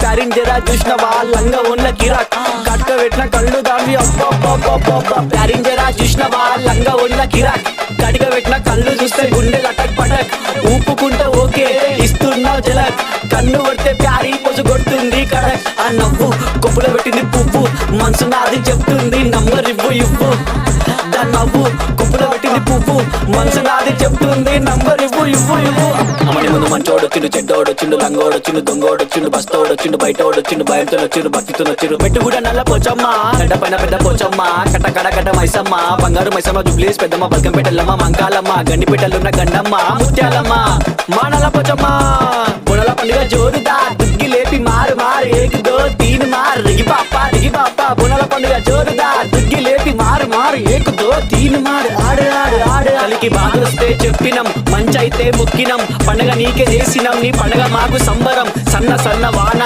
pairing జరా చూసినవా లంగా ఉన్న కిరాక్ కట్క పెట్టిన కళ్ళు దాన్ని ప్యారింగ్ జరా చూసినవా లంగా ఉన్న కిరాక్ కడిగ పెట్టిన కళ్ళు చూస్తే గుండె లటక్ పటక్ ఊపుకుంటే ఓకే ఇస్తున్నావు జలక్ కన్ను పడితే ప్యారీ పొజు కొడుతుంది కడక్ ఆ నవ్వు కొప్పులో పెట్టింది పువ్వు మనసు నాది చెప్తుంది నంబర్ ఇవ్వు దాని నవ్వు కొప్పులో పెట్టింది పువ్వు మనసు నాది చెప్తుంది నంబర్ ఇవ్వు అమ్మని ముందు మంచోడొచ్చిండు చెడ్డోడొచ్చిండు లంగోడొచ్చిండు దొంగోడొచ్చిండు బస్తోడొచ్చిండు బయటోడొచ్చిండు భయంతో వచ్చిండు భక్తితో వచ్చిండు మెట్టు కూడా నల్ల పోచమ్మ గడ్డ పైన పెద్ద పోచమ్మ కట్ట కడ మైసమ్మ బంగారు మైసమ్మ జుబ్లీస్ పెద్దమ్మ బల్కంపేటల్లమ్మ మంకాలమ్మ గండిపేటలున్న గండమ్మ ముత్యాలమ్మ మా నల్ల పోచమ్మ బుడల పండుగ జోరుదా దుగ్గి లేపి మారు ఏక్ దో తీన్ మార్ రిగి పాప బుడల పండుగ జోరుదా దుగ్గి లేపి మారు ఏక్ దో తీన్ మార్ ఆడు కలికి బాధొస్తే చెప్పినం మంచైతే ముక్కినం పండగ నీకే చేసినం నీ పండగ మాకు సంబరం సన్న వాన